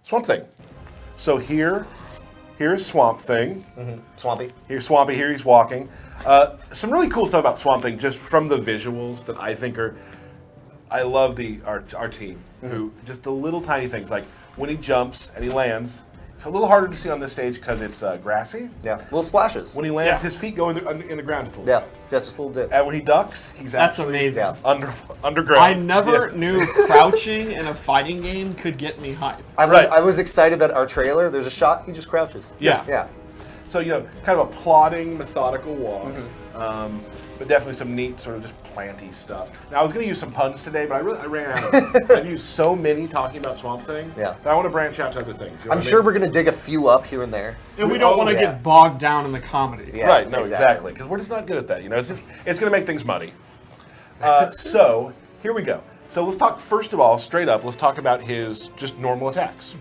Swamp Thing. So here's Swamp Thing. Swampy. Here's Swampy. Here he's walking. Some really cool stuff about Swamp Thing, just from the visuals that I think are. I love our team, who just the little tiny things like when he jumps and he lands. It's a little harder to see on this stage because it's grassy. Yeah, little splashes. When he lands, his feet go in the ground just a little Yeah, bit. just a little dip. And when he ducks, he's That's actually amazing. underground. I never knew crouching in a fighting game could get me hyped. I was excited that our trailer, there's a shot, he just crouches. Yeah. Yeah. So, kind of a plodding, methodical walk. But definitely some neat sort of just planty stuff. Now, I was going to use some puns today, but I ran out. I've used so many talking about Swamp Thing that I want to branch out to other things. You know I'm sure we're going to dig a few up here and there. And we don't want to get bogged down in the comedy. Yeah, right, no, exactly. Because we're just not good at that. It's going to make things muddy. So, here we go. So let's talk, first of all, straight up, let's talk about his just normal attacks.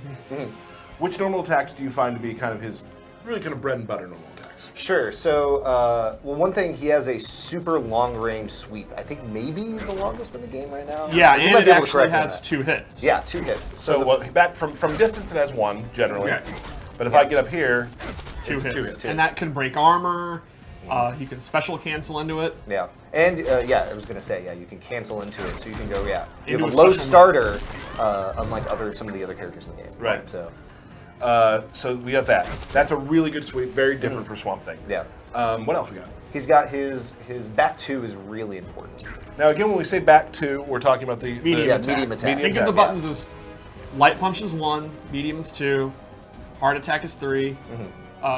Which normal attacks do you find to be kind of his really kind of bread and butter normal attacks? Sure. So, one thing, he has a super long-range sweep. I think maybe the longest in the game right now. Yeah, You and might it be able to actually correct me on has that. 2 hits. Yeah, 2 hits. So back from distance, it has 1 generally. Okay. But if I get up here, 2 it's hits. 2 hits. And that can break armor. He can special cancel into it. Yeah, and I was gonna say, you can cancel into it, so you can go, you Into have a a low special starter, unlike some of the other characters in the game. Right. So we got that. That's a really good sweep, very different for Swamp Thing. yeah, What else we got? he's got his back 2 is really important. Now again, when we say back 2, we're talking about the Medium Yeah, attack. medium attack. Medium Think of the attack, buttons as light punch is 1, medium is 2, hard attack is 3,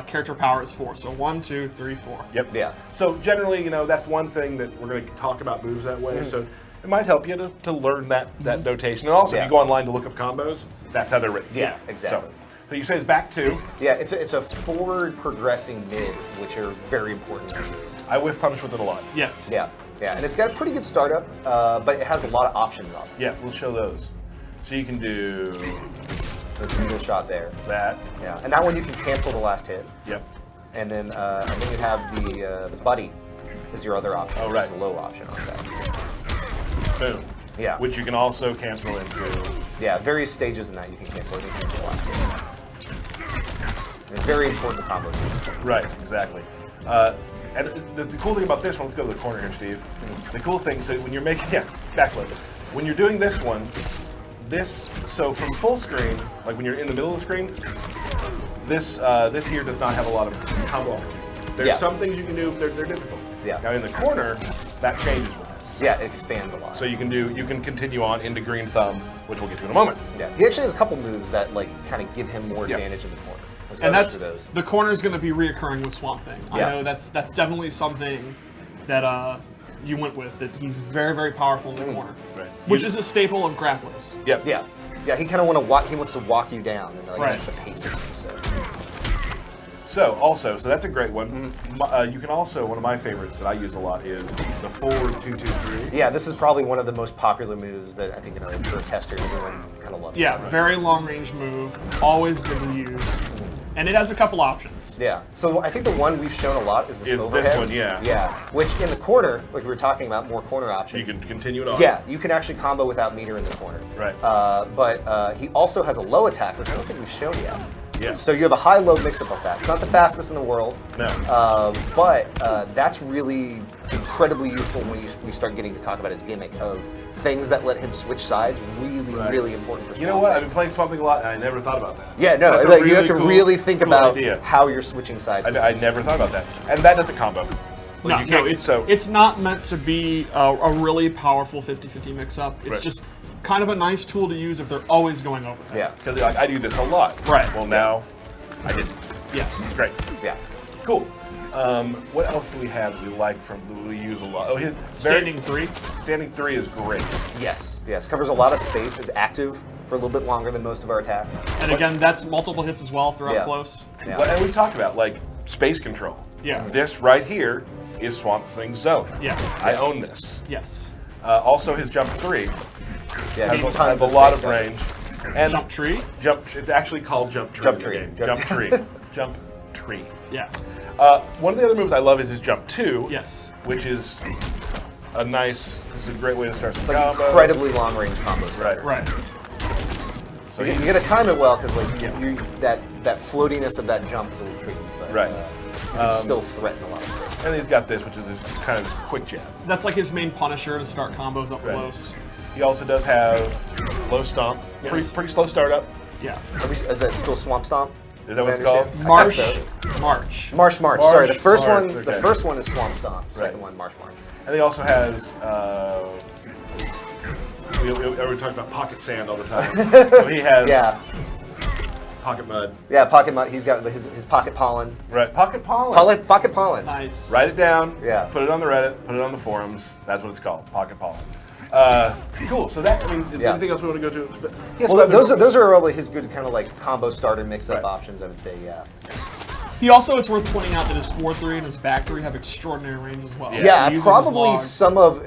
character power is 4. So 1, 2, 3, 4. Yep. Yeah. So generally, that's one thing that we're going to talk about moves that way. So it might help you to learn that notation. And also, if you go online to look up combos, that's how they're written. Yeah, exactly. So you say it's back 2. Yeah, it's a forward progressing mid, which are very important. I whiff punish with it a lot. Yes. Yeah, and it's got a pretty good startup, but it has a lot of options on it. Yeah, we'll show those. So you can do The needle shot there. that. Yeah, and that one you can cancel the last hit. Yep. And then you have the buddy is your other option. Oh, which right. is a low option on that. Boom. Yeah. Which you can also cancel into. Yeah, various stages in that you can cancel anything in the last hit. And very important combo. Right, exactly. And the cool thing about this one, let's go to the corner here, Steve. The cool thing, so when you're making, backflip. When you're doing this one, so from full screen, like when you're in the middle of the screen, this here does not have a lot of combo opportunity. There's some things you can do, they're difficult. Yeah. Now in the corner, that changes with this. Yeah, it expands a lot. So you can continue on into green thumb, which we'll get to in a moment. Yeah, he actually has a couple moves that kind of give him more Yeah. advantage in the corner. And Let's that's go through those. the corner is going to be reoccurring with Swamp Thing. I Yeah. know that's definitely something that you went with. That he's very, very powerful in the corner, Right. which is a staple of grapplers. Yep. Yeah, he kind of wants to walk you down, and that's the pace of it. So that's a great one. You can also, one of my favorites that I use a lot is the forward 2-2-3. Yeah, this is probably one of the most popular moves that I think for a tester, everyone kind of loves. Yeah, very long range move, always good to use, and it has a couple options. Yeah. So I think the one we've shown a lot is this overhead. This one, yeah. Yeah. Which in the corner, like we were talking about, more corner options. You can continue it on. Yeah, you can actually combo without meter in the corner. Right. But he also has a low attack, which I don't think we've shown yet. Yeah. So you have a high-low mix-up of that. It's not the fastest in the world. No. But that's really incredibly useful when we start getting to talk about his gimmick of things that let him switch sides. Really important for. You know what? I've been playing Swamp Thing a lot, and I never thought about that. Yeah, no, That's a you have to cool- really think cool about idea. how you're switching sides. I never thought about that, and that doesn't combo. Like, No, it's not meant to be a really powerful 50-50 mix-up. It's just kind of a nice tool to use if they're always going over. Yeah. Because I do this a lot. Right. Well, now I didn't. Yeah. It's great. Yeah. Cool. What else do we have that we like that we use a lot? Oh, his Standing 3. Standing 3 is great. Yes. Covers a lot of space. Is active for a little bit longer than most of our attacks. And again, that's multiple hits as well if they're up close. Yeah. And we talked about space control. Yeah. This right here is Swamp Thing's zone. Yeah. I own this. Yes. Also, his jump 3 Yeah. has a lot of range. And Jump tree? It's actually called Jump Tree. Jump in the Tree. game. Jump Tree. Jump Tree. Yeah. One of the other moves I love is his Jump 2. Yes. Which is this is a great way to start It's some like combo. incredibly long range combos. Right. Right. So you got to time it well because like that floatiness of that jump is a little tricky, but Right. you can still threaten a lot of things. And he's got this, which is this kind of quick jab. That's like his main Punisher to start combos up Right. close. He also does have low stomp, Yes. pretty slow startup. Yeah. Is that still Swamp Stomp? Is that what As I it's called? understand? Marsh. I think so. March. Marsh. Sorry, the first March, one. The okay. first one is Swamp Stomp. Second Right. one, Marsh. And he also has. We talk about pocket sand all the time. So he has Yeah, pocket mud. yeah. Pocket Mud. He's got his pocket pollen. Right, pocket pollen. Pocket pollen. Nice. Write it down. Yeah. Put it on the Reddit. Put it on the forums. That's what it's called. Pocket pollen. Cool. So that. I mean, is there Yeah. anything else we want to go to? Yes, Well, those are all his good kind of like combo starter mix-up Right. options. I would say, yeah. He also, it's worth pointing out that his 4-3 and his back 3 have extraordinary range as well. Yeah, He uses his probably log. some of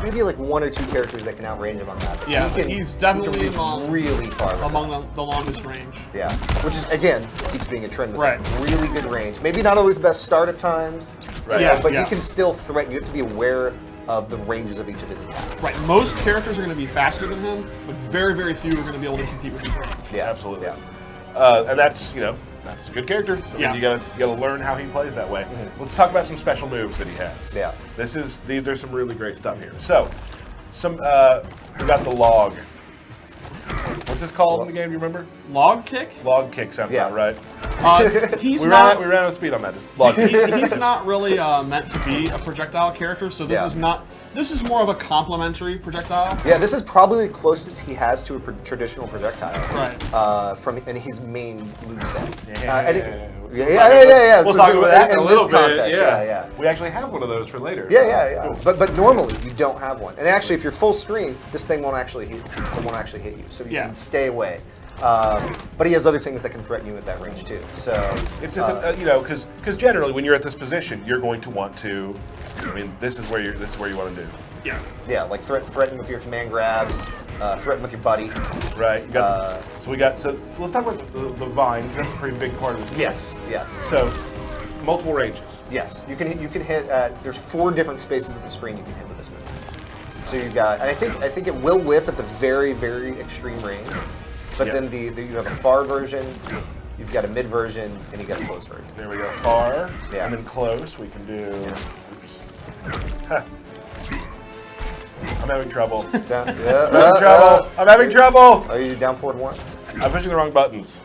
maybe like 1 or 2 characters that can outrange him on that. But Yeah, he can, he's definitely he can reach among- really far. with among that. the longest range. Yeah, which is again keeps being a trend with Right. him. Really good range. Maybe not always the best startup times. Right. Yeah, but yeah. he can still threaten. You have to be aware of the ranges of each of his attacks. Right. Most characters are going to be faster than him, but very, very few are going to be able to compete with his range. Yeah, Absolutely. Yeah. And that's that's a good character. I mean, Yeah. you gotta learn how he plays that way. Let's talk about some special moves that he has. Yeah. There's some really great stuff here. So, we got the log. What's this called in the game? Do you remember? Log kick? Log kick sounds Yeah. about right. He's We not. ran out of speed on that. Just log kick. He's not really meant to be a projectile character, so this Yeah. is not. This is more of a complementary projectile. Yeah, this is probably the closest he has to a traditional projectile. Right. From in his main moveset. Yeah. And We'll yeah. We'll So- talk so about that in a in little this bit. context. Yeah. We actually have one of those for later. Yeah. Cool. But normally you don't have one. And actually, if you're full screen, this thing won't actually hit. It won't actually hit you. So you Yeah. can stay away. But he has other things that can threaten you at that range too. So It's just because generally when you're at this position, you're going to want to. I mean, this is where you want to do. Yeah. yeah, like threaten with your command grabs, threaten with your buddy. Right. You got so let's talk about the vine. That's a pretty big part of this. Yes. So multiple ranges. Yes, you can hit. There's 4 different spaces of the screen you can hit with this move. So you've got. And I think it will whiff at the very extreme range, but Yeah. then you have a far version, you've got a mid version, and you got a close version. There we go. Far. Yeah. And then close. We can do. Oops. I'm having trouble. I'm having trouble. I'm having trouble. Are you down forward 1? I'm pushing the wrong buttons.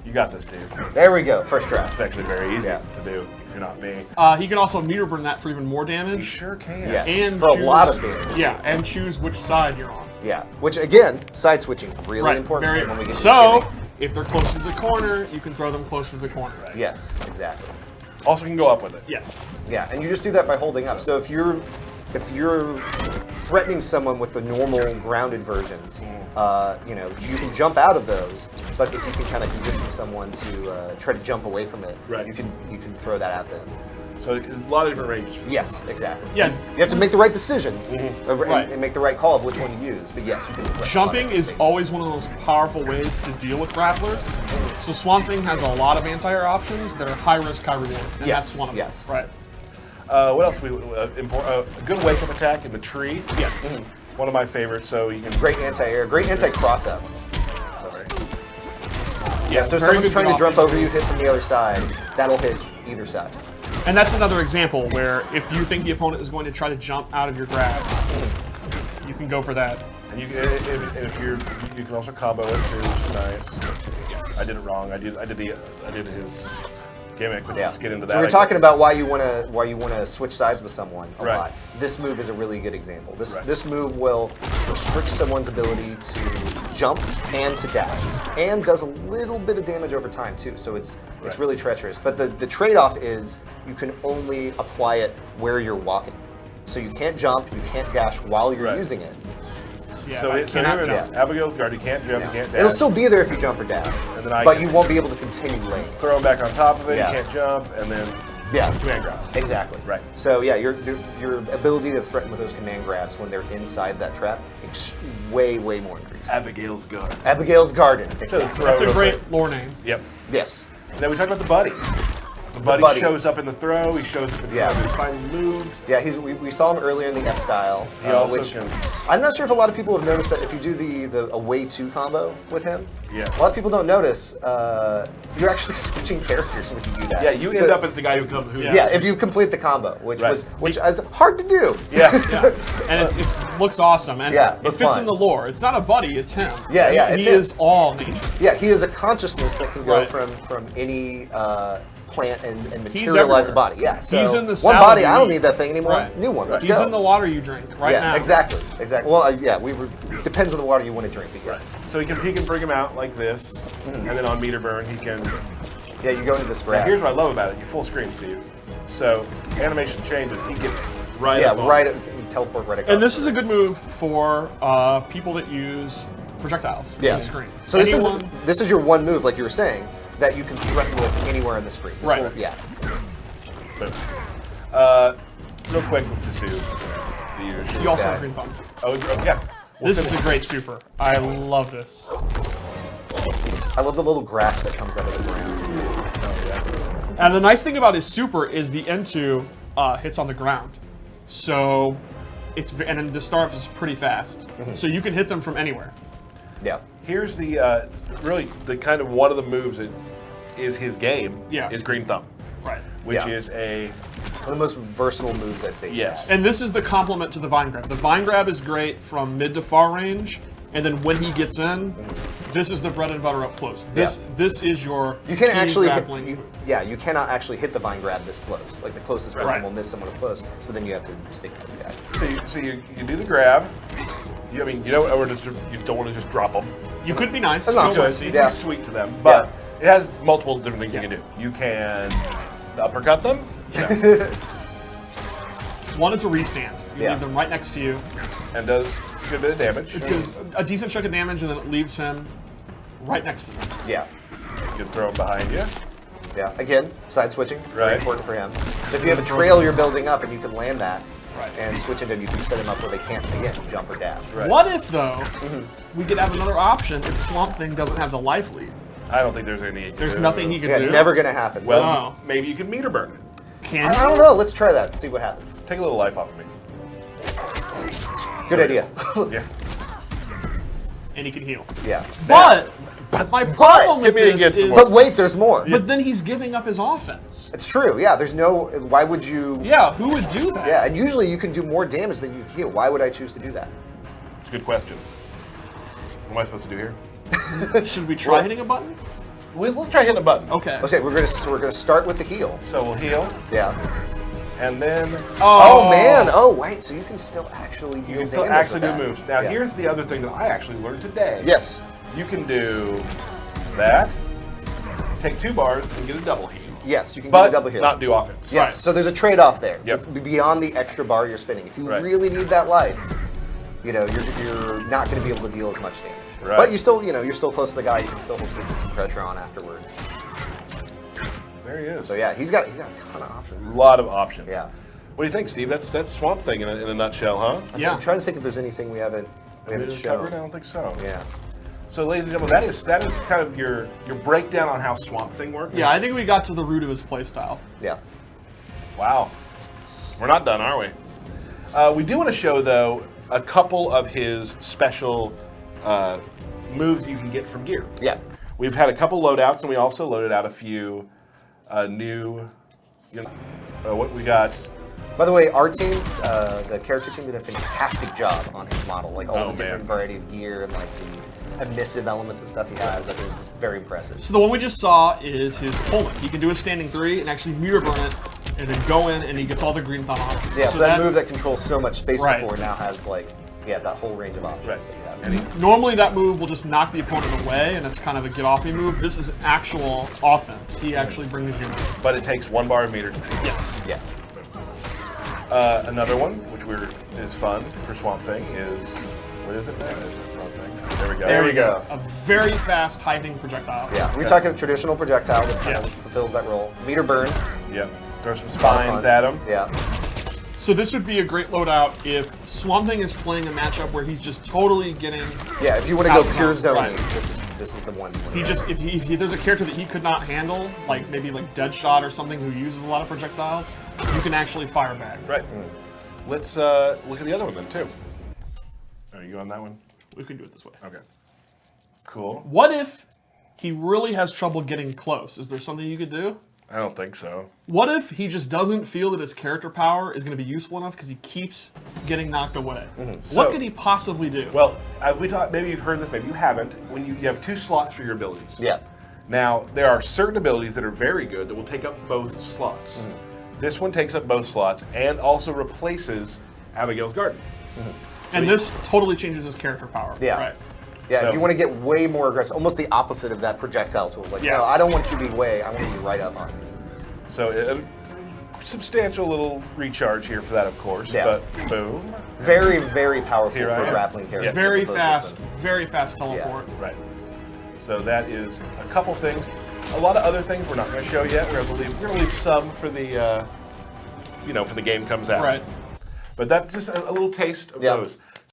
You got this, Steve. There we go. First draft. It's actually very easy Yeah. to do if you're not me. He can also meter burn that for even more You damage. sure can. Yes. And For a choose, lot of damage. Yeah, and choose which side you're on. Yeah. Which again, side switching really Right. important Very, when we get to so, this gimmick. if they're closer to the corner, you can throw them closer to the corner. Yes, exactly. Also can go up with it. Yes. Yeah, and you just do that by holding up. So if you're threatening someone with the normal grounded versions, you can jump out of those. But if you can kind of condition someone to try to jump away from it, Right. you can throw that at them. So there's a lot of different ranges. For this. Yes, exactly. Yeah. You have to make the right decision Right. and make the right call of which one to use. But yes, you can. threaten Jumping a lot of is spaces. always one of the most powerful ways to deal with grapplers. So Swamp Thing has a lot of anti-air options that are high risk, high reward. And Yes, that's one of yes. them. Right. What else? A good wake up attack in the tree. Yes. One of my favorites. So you can. Great anti-air, great anti-cross-up. Sorry. Yeah, so very someone's good trying to option. jump over you, hit from the other side. That'll hit either side. And that's another example where if you think the opponent is going to try to jump out of your grab, you can go for that. And if you can also combo it too, which is nice. I did it wrong. I did his gimmick. Which let's get into that. So we're I talking guess. about why you want to switch sides with someone a Right. lot. This move is a really good example. This Right. this move will restrict someone's ability to jump and to dash, and does a little bit of damage over time too. So it's Right. really treacherous. But the trade-off is you can only apply it where you're walking. So you can't jump, you can't dash while you're Right. using it. Yeah, So, I so cannot here jump. Abigail's guard. You can't jump. You can't dash. It'll still be there if you jump or dash, And then I but can- you won't be able to continue laying. Throw him back on top of it. Yeah. You can't jump, and then Yeah. command grab. Exactly. Right. So yeah, your ability to threaten with those command grabs when they're inside that trap, way more increased. Abigail's guard. Abigail's Garden. So Exactly. throw That's a real great quick. lore name. Yep. Yes. Now we talked about the buddy. The buddy, buddy. shows up in the throw. He shows up in Yeah. his final moves. Yeah, we saw him earlier in the F style, He also which can- I'm not sure if a lot of people have noticed that if you do the away 2 combo with him, Yeah. a lot of people don't notice you're actually switching characters when you do that. Yeah, you So- end up as the guy who comes. Who Yeah, if you complete the combo, which Right. is hard to do. Yeah. Yeah, and it looks awesome, and Yeah, it but fits fun. in the lore. It's not a buddy; it's him. Yeah, yeah, He it's him. is all nature. Yeah, he is a consciousness that can go Right. from any plant and He's materialize a everywhere. body. Yeah, so He's in the one salad body. you I don't eat. need that thing anymore. Right. New one. Let's He's go. in the water you drink right yeah, now. exactly. Well, yeah, depends on the water you want to drink. Because So he can bring him out like this, and then on meter burn he can. yeah, you go into this Now, grab. here's what I love about it. You full screen, Steve. So animation changes. He gets right. yeah, up on right. it. You teleport right across. And this the is a room. good move for people that use projectiles Yeah. on the screen. So this is your one move, like you were saying, that you can threaten with anywhere on the screen. This Right. will- yeah. Boom. Real quick, let's just do the usual. You also guy. have green thumb. Oh, yeah. We'll This is finish. a great super. I love this. I love the little grass that comes out of the ground. And the nice thing about his super is the N2 hits on the ground. So and then the startup is pretty fast. So you can hit them from anywhere. Yeah. Here's the really the kind of one of the moves that is his game. Yeah. Is green thumb, Right. which Yeah. is a One of the most versatile moves I'd say. he Yes. has. And this is the complement to the vine grab. The vine grab is great from mid to far range, and then when he gets in, this is the bread and butter up close. This is your You can key actually grappling hit, move. you cannot actually hit the vine grab this close. Like the closest Right. version will miss someone up close, so then you have to stick to this guy. so you do the grab. You don't or just you don't want to just drop them. You could be nice. That's not show good. mercy. Yeah. Be sweet to them, but it has multiple different things you can do. You can uppercut them. One is a restand. You Yeah. leave them right next to you. And does a good bit of damage. It does a decent chunk of damage, and then it leaves him right next to them. Yeah. You can throw him behind you. Yeah. Again, side switching, very Right. important for him. So if you have a trail you're building up and you can land that, Right. and switch into, you can set him up where they can't again jump or dash. Right. What if, though, we could have another option if Swamp Thing doesn't have the life lead? I don't think there's any. There's nothing he could Yeah, do. never gonna happen. Well, Wow. maybe you can meter burn it. Can I you? don't know. Let's try that. See what happens. Take a little life off of me. Good idea. Yeah. And he can heal. yeah. But my problem with Give me a this good is, support. But wait, there's more. but then he's giving up his offense. It's true. Yeah. There's no. Why would you? Yeah, who would do that? Yeah. And usually you can do more damage than you can heal. Why would I choose to do that? It's a good question. What am I supposed to do here? Should we try hitting a button? Let's try hitting a button. Okay. Okay, we're gonna start with the heal. So we'll heal, Yeah. and then Oh, man. Oh wait. So you can still actually do you can still damage actually with do that. moves. Now Yeah. here's the other thing that I actually learned today. Yes. You can do that, take 2 bars, and get a double heal. Yes, you can But get a double heal. not do offense. Yes. Right. So there's a trade-off there. Yep. It's beyond the extra bar you're spinning. If you Right. really need that life, you're not going to be able to deal as much damage. Right. But you still, you're still close to the guy. You can still hopefully get some pressure on afterwards. There he is. So yeah, he's got a ton of options. A lot of options. Yeah. What do you think, Steve? That's Swamp Thing in a nutshell, huh? Yeah. I'm trying to think if there's anything we haven't Covered? I shown. don't think so. Yeah. So, ladies and gentlemen, that is kind of your breakdown on how Swamp Thing works. Yeah, I think we got to the root of his playstyle. Yeah. Wow. We're not done, are we? We do want to show, though, a couple of his special moves you can get from gear. Yeah. We've had a couple loadouts, and we also loaded out a few new. What we got? By the way, our team, the character team, did a fantastic job on his model. Like all Oh, the different man. variety of gear and like the emissive elements and stuff he has. I think very impressive. So the one we just saw is his Poland. He can do a standing 3 and actually meter burn it, and then go in and he gets all the green thumb options. Yeah, so that move that controls so much space Right. before now has like, that whole range of options Right. that you have. And Normally that move will just knock the opponent away, and it's kind of a get-off-me move. This is actual offense. He actually brings you in. but it takes 1 bar of meter to do. Yes. Yes. Another one, which is fun for Swamp Thing, is what is it? Swamp Thing. There we go. There we go. A very fast hitting projectile. Yeah, we talk about traditional projectile. This kind of fulfills that role. Meter burn. Yep. Throw some a lot of spines fun. at him. Yeah. So this would be a great loadout if Swamp Thing is playing a matchup where he's just totally getting. Yeah, if you want to go Out pure front, zoning, right. this is this is the one. He just if there's a character that he could not handle, like maybe like Deadshot or something who uses a lot of projectiles, you can actually fire back. Right. Let's look at the other one then too. Are you on that one? We can do it this way. Okay. Cool. What if he really has trouble getting close? Is there something you could do? I don't think so. What if he just doesn't feel that his character power is going to be useful enough because he keeps getting knocked away? So- What could he possibly do? Well, we talked. Maybe you've heard this. Maybe you haven't. When you have 2 slots for your abilities. Yeah. Now there are certain abilities that are very good that will take up both slots. This one takes up both slots and also replaces Abigail's Garden. And this totally changes his character power. Yeah. Right. Yeah, So- if you want to get way more aggressive, almost the opposite of that projectile tool. Like, Yeah. no, I don't want you to be way, I want you to be right up on you. So a substantial little recharge here for that, of course. Yeah. But boom. Very, very powerful Here I for a am. grappling character. Yeah. Very opposed to fast, this very fast teleport. Right. So that is a couple things. A lot of other things we're not going to show yet. We're going to leave some for the, for the game comes out. Right. But that's just a little taste of Yeah. those.